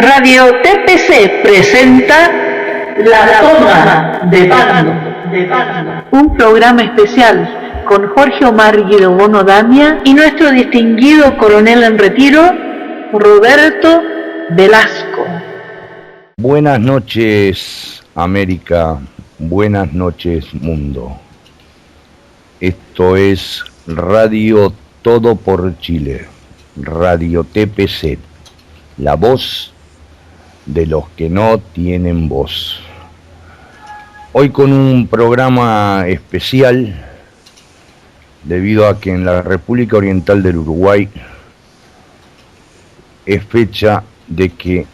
Radio TPC presenta La Toma de Pando, un programa especial con Jorge Omar Guido Bono Damia y nuestro distinguido coronel en retiro, Roberto Velasco. Buenas noches, América. Buenas noches, mundo. Esto es Radio Todo por Chile, Radio TPC, la voz de los que no tienen voz. Hoy con un programa especial, debido a que en la República Oriental del Uruguay es fecha de que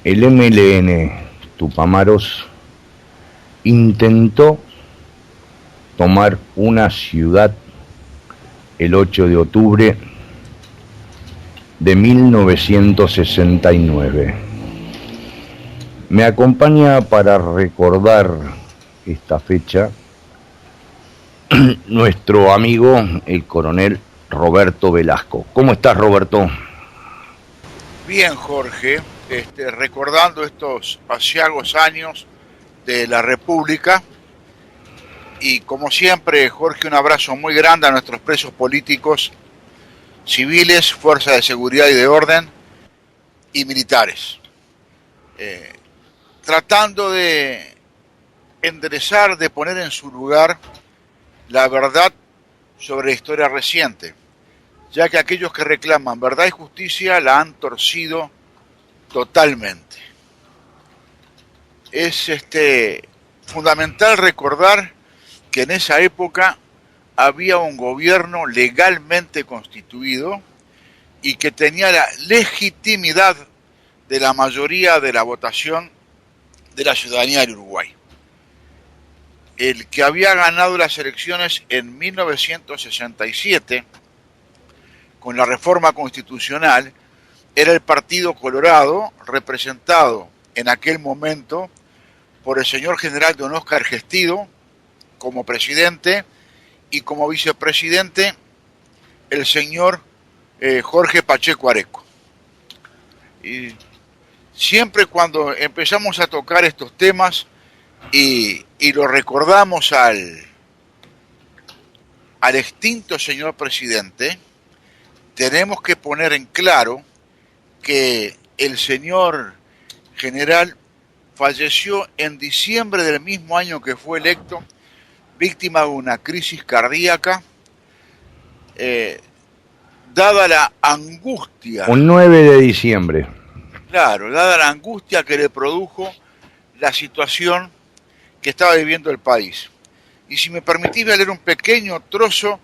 el MLN Tupamaros intentó tomar una ciudad el 8 de octubre de 1969. Me acompaña para recordar esta fecha nuestro amigo, el coronel Roberto Velasco. ¿Cómo estás, Roberto? Bien, Jorge, recordando estos aciagos años de la República. Y como siempre, Jorge, un abrazo muy grande a nuestros presos políticos, civiles, fuerzas de seguridad y de orden y militares. Tratando de enderezar, de poner en su lugar la verdad sobre la historia reciente, ya que aquellos que reclaman verdad y justicia la han torcido totalmente. Es fundamental recordar que en esa época había un gobierno legalmente constituido y que tenía la legitimidad de la mayoría de la votación de la ciudadanía del Uruguay. El que había ganado las elecciones en 1967 con la reforma constitucional era el Partido Colorado, representado en aquel momento por el señor general don Óscar Gestido como presidente y como vicepresidente el señor Jorge Pacheco Areco. Y siempre cuando empezamos a tocar estos temas y lo recordamos al extinto señor presidente, tenemos que poner en claro que el señor general falleció en diciembre del mismo año que fue electo, víctima de una crisis cardíaca, dada la angustia. Un 9 de diciembre. Claro, dada la angustia que le produjo la situación que estaba viviendo el país. Y si me permitís, voy a leer un pequeño trozo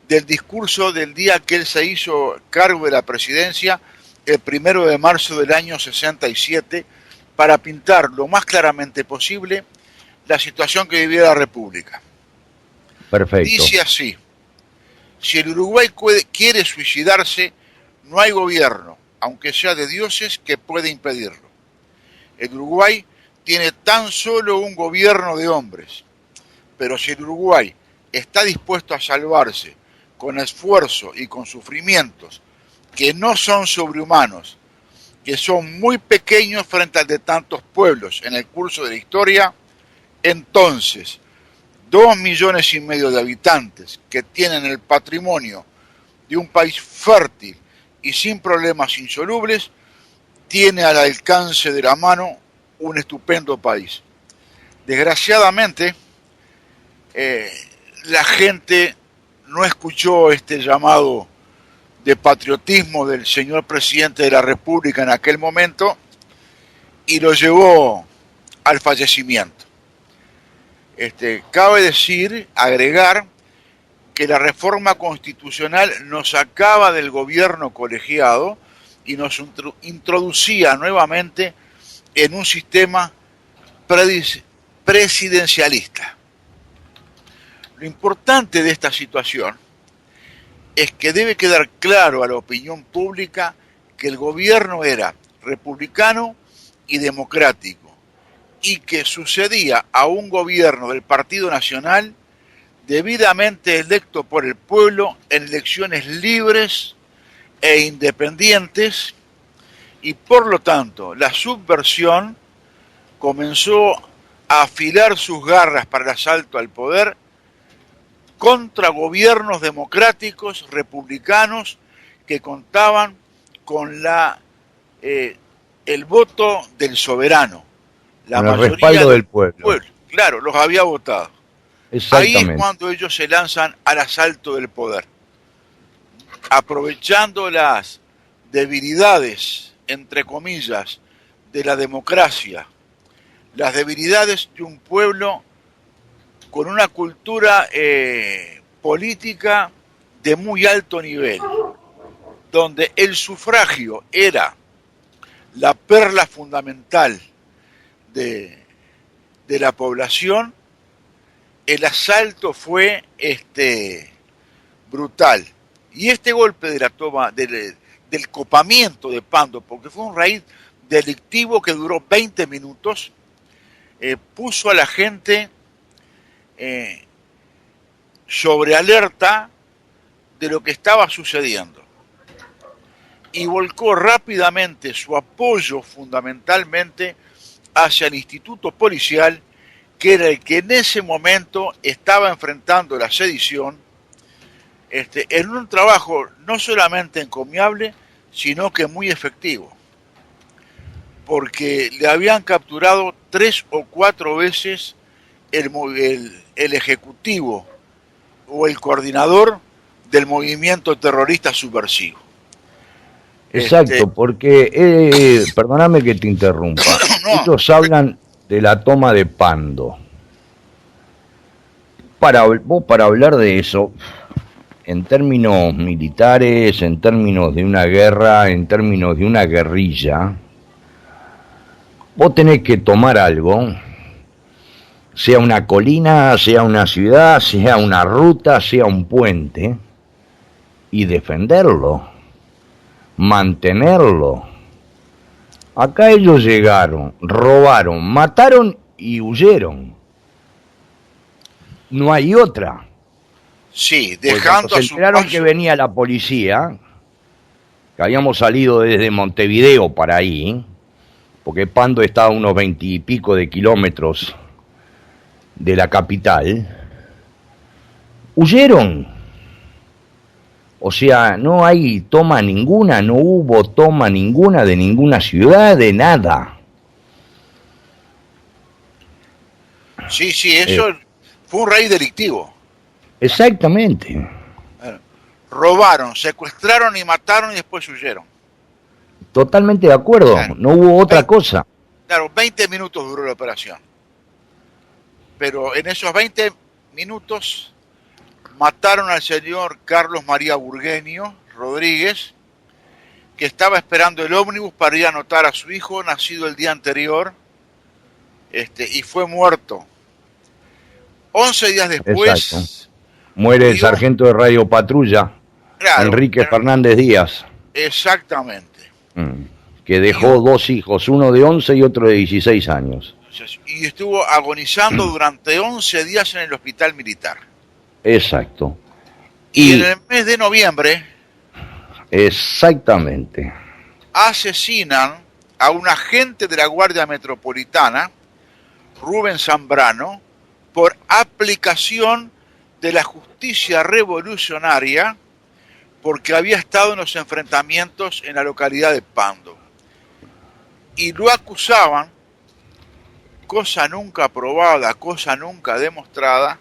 del discurso del día que él se hizo cargo de la presidencia, el 1 de marzo del año 67, para pintar lo más claramente posible la situación que vivía la República. Perfecto. Dice así: si el Uruguay quiere suicidarse, no hay gobierno, aunque sea de dioses, que pueda impedirlo. El Uruguay tiene tan solo un gobierno de hombres, pero si el Uruguay está dispuesto a salvarse con esfuerzo y con sufrimientos que no son sobrehumanos, que son muy pequeños frente al de tantos pueblos en el curso de la historia, entonces 2,5 millones de habitantes que tienen el patrimonio de un país fértil y sin problemas insolubles, tiene al alcance de la mano un estupendo país. Desgraciadamente, la gente no escuchó este llamado de patriotismo del señor presidente de la República en aquel momento y lo llevó al fallecimiento. Cabe agregar que la reforma constitucional nos sacaba del gobierno colegiado y nos introducía nuevamente en un sistema presidencialista. Lo importante de esta situación es que debe quedar claro a la opinión pública que el gobierno era republicano y democrático y que sucedía a un gobierno del Partido Nacional debidamente electo por el pueblo en elecciones libres e independientes y por lo tanto la subversión comenzó a afilar sus garras para el asalto al poder contra gobiernos democráticos, republicanos, que contaban con el voto del soberano. La con el mayoría respaldo del pueblo. Claro, los había votado. Ahí es cuando ellos se lanzan al asalto del poder, aprovechando las debilidades, entre comillas, de la democracia, las debilidades de un pueblo con una cultura política de muy alto nivel, donde el sufragio era la perla fundamental de la población. El asalto fue brutal. Y este golpe de la toma del copamiento de Pando, porque fue un raid delictivo que duró 20 minutos, puso a la gente sobre alerta de lo que estaba sucediendo y volcó rápidamente su apoyo fundamentalmente hacia el instituto policial, que era el que en ese momento estaba enfrentando la sedición, en un trabajo no solamente encomiable, sino que muy efectivo, porque le habían capturado 3 o 4 veces el ejecutivo o el coordinador del movimiento terrorista subversivo. Exacto, porque, perdóname que te interrumpa, no, ellos hablan de la toma de Pando. Para hablar de eso, en términos militares, en términos de una guerra, en términos de una guerrilla, vos tenés que tomar algo, sea una colina, sea una ciudad, sea una ruta, sea un puente, y defenderlo, mantenerlo. Acá ellos llegaron, robaron, mataron y huyeron. No hay otra. Sí, dejando a se enteraron que venía la policía, que habíamos salido desde Montevideo para ahí, porque Pando está a unos 20 y pico de kilómetros de la capital, huyeron. O sea, no hay toma ninguna, no hubo toma ninguna de ninguna ciudad, de nada. Sí, eso fue un raid delictivo. Exactamente. Robaron, secuestraron y mataron y después huyeron. Totalmente de acuerdo, claro. No hubo otra cosa. Claro, 20 minutos duró la operación. Pero en esos 20 minutos mataron al señor Carlos María Burgueño Rodríguez, que estaba esperando el ómnibus para ir a anotar a su hijo, nacido el día anterior, y fue muerto. 11 días después... Exacto. Muere el sargento de Radio Patrulla, claro, Enrique Fernández Díaz. Exactamente. Que dejó 2 hijos, uno de 11 y otro de 16 años. Y estuvo agonizando durante 11 días en el hospital militar. Exacto. Y en el mes de noviembre... Exactamente. Asesinan a un agente de la Guardia Metropolitana, Rubén Zambrano, por aplicación de la justicia revolucionaria, porque había estado en los enfrentamientos en la localidad de Pando. Y lo acusaban, cosa nunca probada, cosa nunca demostrada,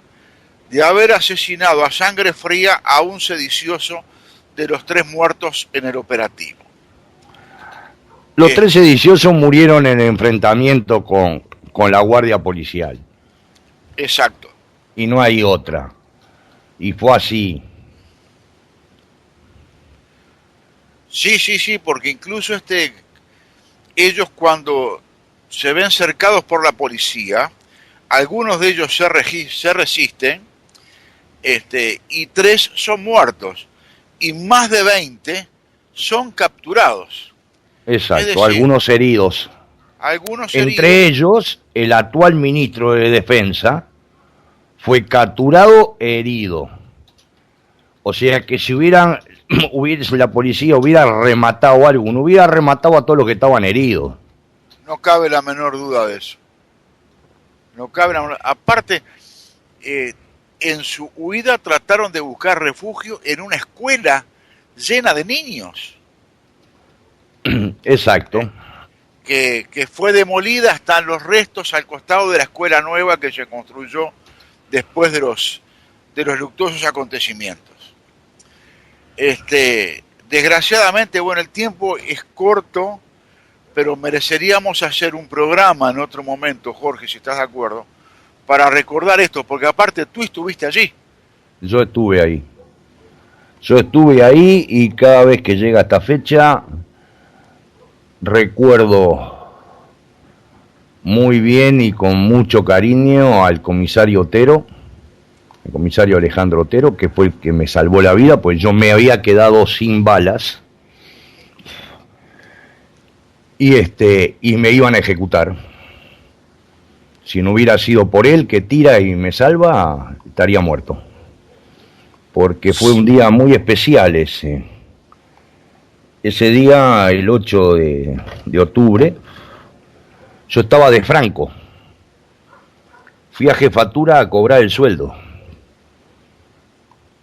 de haber asesinado a sangre fría a un sedicioso de los 3 muertos en el operativo. Los 3 sediciosos murieron en enfrentamiento con la Guardia Policial. Exacto. Y no hay otra. Y fue así. Sí, porque incluso ellos cuando se ven cercados por la policía, algunos de ellos se resisten, y 3 son muertos, y más de 20 son capturados. Exacto, es decir, algunos heridos. Entre ellos, el actual ministro de Defensa fue capturado herido. O sea que si hubieran la policía hubiera rematado a alguno, hubiera rematado a todos los que estaban heridos. No cabe la menor duda de eso. No cabe la menor... Aparte, en su huida trataron de buscar refugio en una escuela llena de niños. Exacto. Que fue demolida, están los restos al costado de la escuela nueva que se construyó después de los luctuosos acontecimientos. Desgraciadamente, bueno, el tiempo es corto, pero mereceríamos hacer un programa en otro momento, Jorge, si estás de acuerdo, para recordar esto, porque aparte tú estuviste allí. Yo estuve ahí. Y cada vez que llega esta fecha recuerdo muy bien y con mucho cariño al comisario Otero, el comisario Alejandro Otero, que fue el que me salvó la vida, pues yo me había quedado sin balas y me iban a ejecutar. Si no hubiera sido por él que tira y me salva, estaría muerto. Porque fue un día muy especial ese. Ese día, el 8 de octubre, yo estaba de Franco. Fui a jefatura a cobrar el sueldo.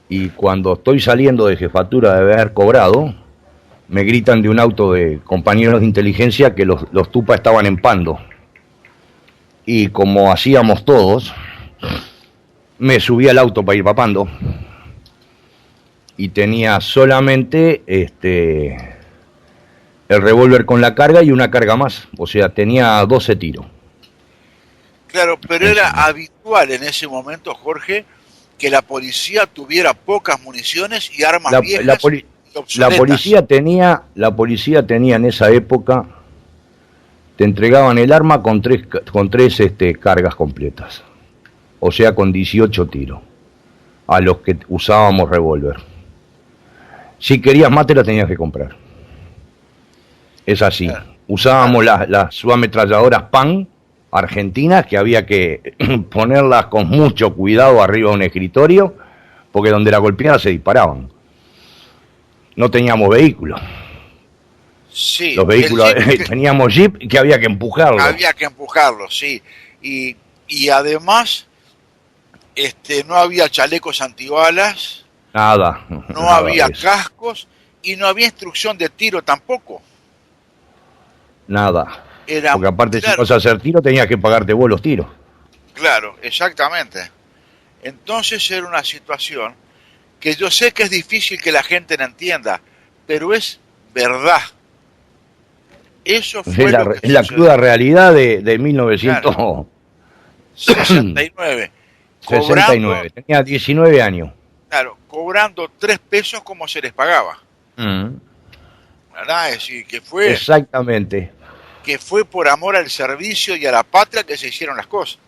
Y cuando estoy saliendo de jefatura de haber cobrado, me gritan de un auto de compañeros de inteligencia que los tupas estaban en Pando. Y como hacíamos todos, me subí al auto para ir para Pando. Y tenía solamente el revólver con la carga y una carga más. O sea, tenía 12 tiros. Claro, pero era habitual en ese momento, Jorge, que la policía tuviera pocas municiones y armas viejas y obsoletas. La policía tenía en esa época, te entregaban el arma con tres cargas completas. O sea, con 18 tiros. A los que usábamos revólver. Si querías más te la tenías que comprar. Es así. Claro. Usábamos las subametralladoras PAN argentinas, que había que ponerlas con mucho cuidado arriba de un escritorio, porque donde la golpeaba se disparaban. No teníamos vehículos. Sí. Los vehículos teníamos jeep que había que empujarlos. Había que empujarlos, sí. Y además, no había chalecos antibalas. Nada. No había cascos y no había instrucción de tiro tampoco. Nada. Porque aparte, claro, si vas a hacer tiro, tenías que pagarte vos los tiros. Claro, exactamente. Entonces era una situación que yo sé que es difícil que la gente la entienda, pero es verdad. Eso fue la cruda realidad de 1969. Claro. 69. Tenía 19 años. Claro, cobrando 3 pesos como se les pagaba. ¿Verdad? Es decir, que fue... Exactamente. Que fue por amor al servicio y a la patria que se hicieron las cosas.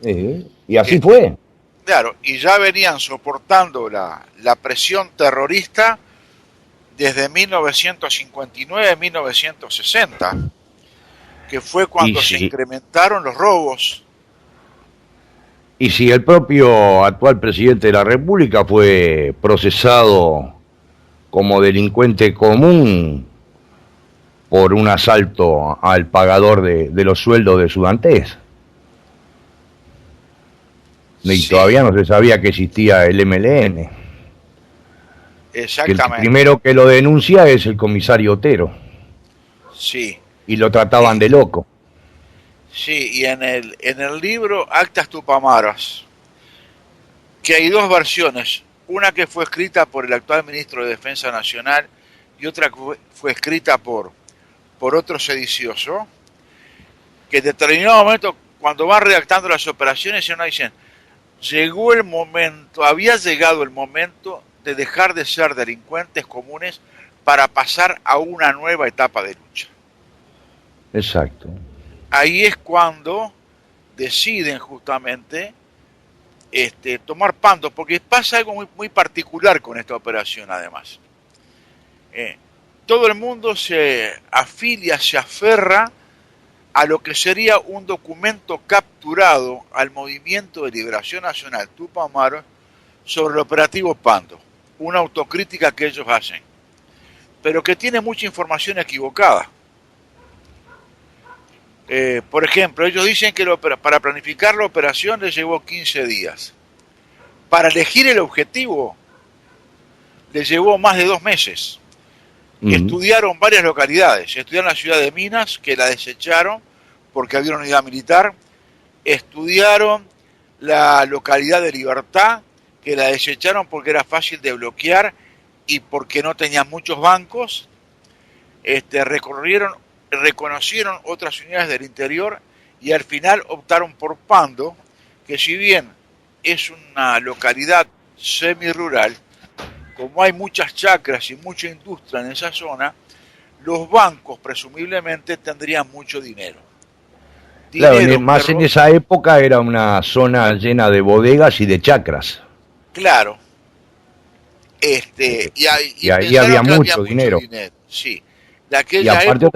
Y así fue. Claro, y ya venían soportando la presión terrorista desde 1959-1960, que fue cuando se incrementaron los robos. Y si el propio actual presidente de la República fue procesado como delincuente común por un asalto al pagador de los sueldos de Sudantés. Y todavía no se sabía que existía el MLN. Exactamente. Que el primero que lo denuncia es el comisario Otero. Sí. Y lo trataban de loco. Sí, y en el libro Actas Tupamaros, que hay dos versiones, una que fue escrita por el actual ministro de Defensa Nacional y otra que fue escrita por otro sedicioso, que en determinado momento, cuando van redactando las operaciones, uno dicen, había llegado el momento de dejar de ser delincuentes comunes para pasar a una nueva etapa de lucha. Exacto. Ahí es cuando deciden justamente tomar Pando, porque pasa algo muy, muy particular con esta operación además. Todo el mundo se afilia, se aferra a lo que sería un documento capturado al Movimiento de Liberación Nacional Tupamaros sobre el operativo Pando. una autocrítica que ellos hacen, pero que tiene mucha información equivocada. Por ejemplo, ellos dicen que para planificar la operación les llevó 15 días. Para elegir el objetivo les llevó más de 2 meses. Estudiaron varias localidades. Estudiaron la ciudad de Minas, que la desecharon porque había una unidad militar. Estudiaron la localidad de Libertad, que la desecharon porque era fácil de bloquear y porque no tenían muchos bancos. Reconocieron otras unidades del interior y al final optaron por Pando, que si bien es una localidad semirural, como hay muchas chacras y mucha industria en esa zona, los bancos presumiblemente tendrían mucho dinero. Claro, más en esa época era una zona llena de bodegas y de chacras. Claro. Y ahí había mucho dinero. Sí. Y aparte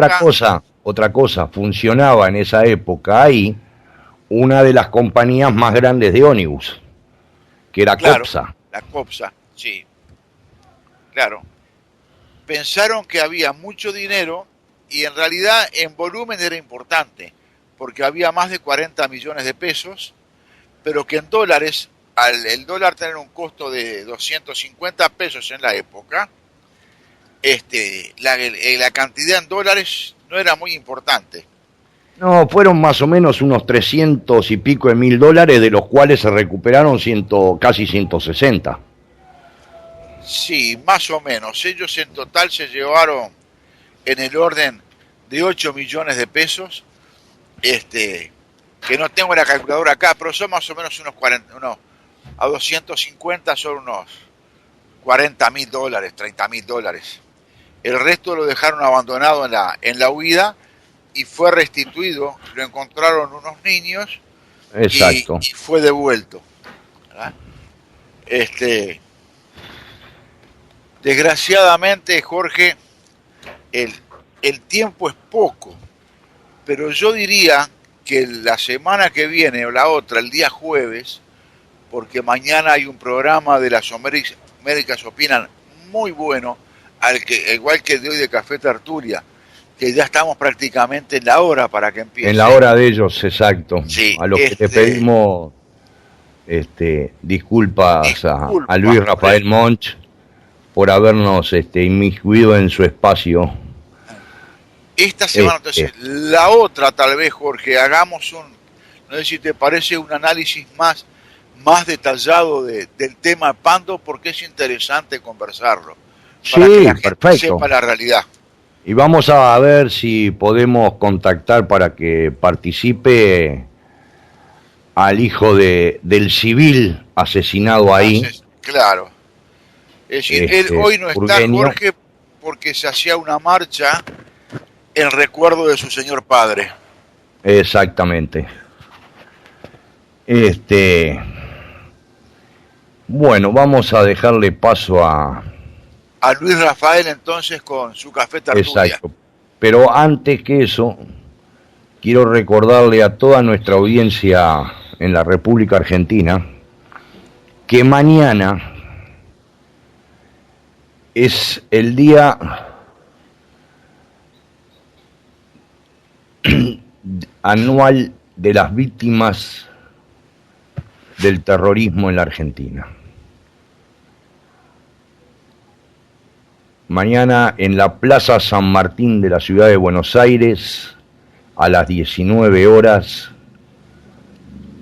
otra cosa, funcionaba en esa época ahí una de las compañías más grandes de ómnibus, que era Copsa. La Copsa, sí. Claro. Pensaron que había mucho dinero y en realidad en volumen era importante, porque había más de 40 millones de pesos, pero que en dólares, al el dólar tener un costo de 250 pesos en la época, la cantidad en dólares no era muy importante. No, fueron más o menos unos 300 y pico de mil dólares, de los cuales se recuperaron casi 160. Sí, más o menos. Ellos en total se llevaron en el orden de 8 millones de pesos, que no tengo la calculadora acá, pero son más o menos a 250 son unos 40 mil dólares, 30 mil dólares. El resto lo dejaron abandonado en la huida y fue restituido. Lo encontraron unos niños. Exacto. Y fue devuelto, ¿verdad? Desgraciadamente, Jorge, el tiempo es poco, pero yo diría que la semana que viene o la otra, el día jueves, porque mañana hay un programa de las Américas Opinan muy bueno, igual que el de hoy de Café Tertulia, que ya estamos prácticamente en la hora para que empiece. En la hora de ellos, exacto. Sí, a los que te pedimos disculpas a Luis Rafael Monch por habernos inmiscuido en su espacio. Esta semana, entonces, la otra tal vez, Jorge, hagamos no sé si te parece, un análisis más detallado del tema Pando, porque es interesante conversarlo. Para que la gente sepa la realidad. Y vamos a ver si podemos contactar para que participe al hijo del civil asesinado ahí. Claro. Es decir, él hoy no está, Jorge, porque se hacía una marcha en recuerdo de su señor padre. Exactamente. Bueno, vamos a dejarle paso a Luis Rafael entonces con su Café Tertulia. Exacto. Pero antes que eso, quiero recordarle a toda nuestra audiencia en la República Argentina que mañana es el día anual de las víctimas del terrorismo en la Argentina. Mañana en la Plaza San Martín de la ciudad de Buenos Aires, a las 19 horas,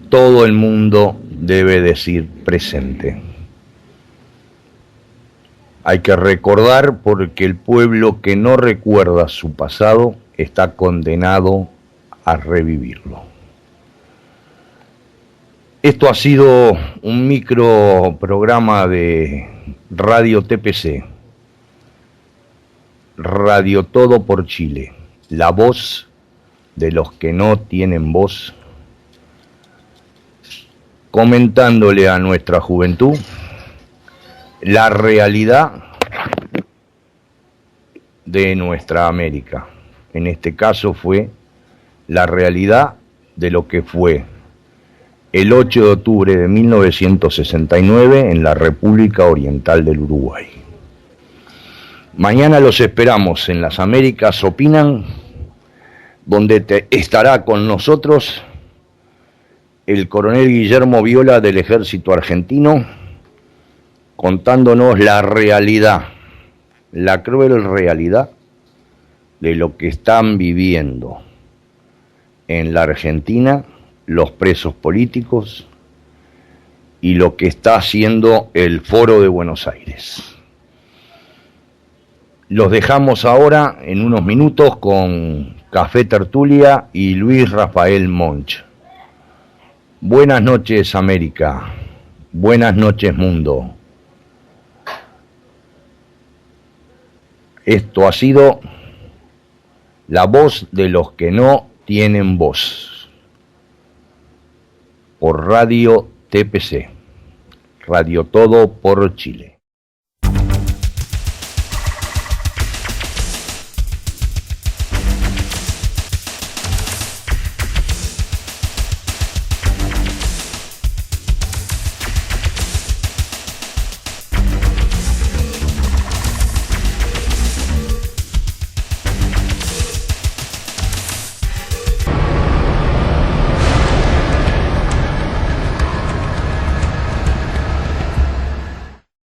todo el mundo debe decir presente. Hay que recordar, porque el pueblo que no recuerda su pasado está condenado a revivirlo. Esto ha sido un micro programa de Radio TPC, Radio Todo por Chile, la voz de los que no tienen voz, comentándole a nuestra juventud la realidad de nuestra América. En este caso fue la realidad de lo que fue el 8 de octubre de 1969 en la República Oriental del Uruguay. Mañana los esperamos en Las Américas Opinan, donde estará con nosotros el coronel Guillermo Viola del Ejército Argentino, contándonos la realidad, la cruel realidad de lo que están viviendo en la Argentina los presos políticos y lo que está haciendo el Foro de Buenos Aires. Los dejamos ahora en unos minutos con Café Tertulia y Luis Rafael Monch. Buenas noches, América. Buenas noches, mundo. Esto ha sido la voz de los que no tienen voz. Por Radio TPC. Radio Todo por Chile.